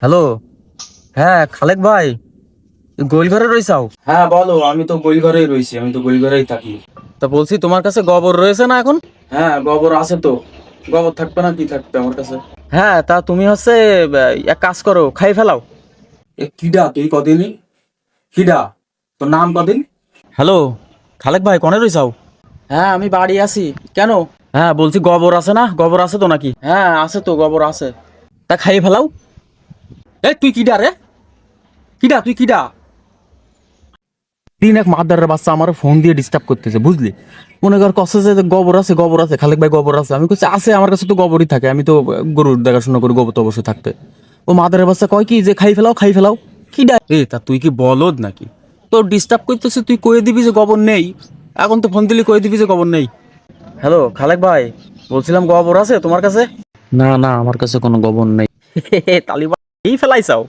Hello. হ্যাঁ, খালেক ভাই, গোল ঘরে রইছাও? হ্যাঁ বলো, আমি তো গোল ঘরেই রয়েছি, আমি তো গোল ঘরেই থাকি। তা বলছি তোমার কাছে গোবর রয়েছে না এখন? হ্যাঁ গোবর আছে তো। গোবর থাকবে না কি থাকবে আমার কাছে? হ্যাঁ, তা তুমি হচ্ছে এক কাজ করো, খাই ফেলাও। এ কিডা তুই কদিনই? কিডা তোর নাম কদিন? হ্যালো, খালেক ভাই কনে রইছাও? হ্যাঁ আমি বাড়ি আছি। কেন? হ্যাঁ বলছি গোবর আছে না, গোবর আছে তো নাকি? হ্যাঁ আছে তো, গোবর আছে। তা খাই ফেলাও। এ তুই কিডা রে? কিডা তুই কিডা? তিন এক মাদারের বাচ্চা আমার ফোন দিয়ে ডিস্টার্ব করতেছে, বুঝলি? মনে কর কষ্ট যে গোবর আছে, গোবর আছে, খালেক ভাই গোবর আছে। আমি কইছি আছে, আমার কাছে তো গোবরই থাকে, আমি তো গরুর দেখাশোনা করি, গোবর তো অবশ্যই থাকতে। ও মাদারের বাচ্চা কয় কি যে খাই ফেলাও, খাই ফেলাও। কিডা তা তুই কি বলদ নাকি? তোর ডিস্টার্ব করতেছে, তুই কয়ে দিবি যে গোবর নেই। এখন তো ফোন দিলি কয়ে দিবি যে গোবর নেই। হ্যালো খালেক ভাই, বলছিলাম গোবর আছে তোমার কাছে? না না, আমার কাছে কোনো গোবর নেই। তালিবান এই ফেলাইছাও।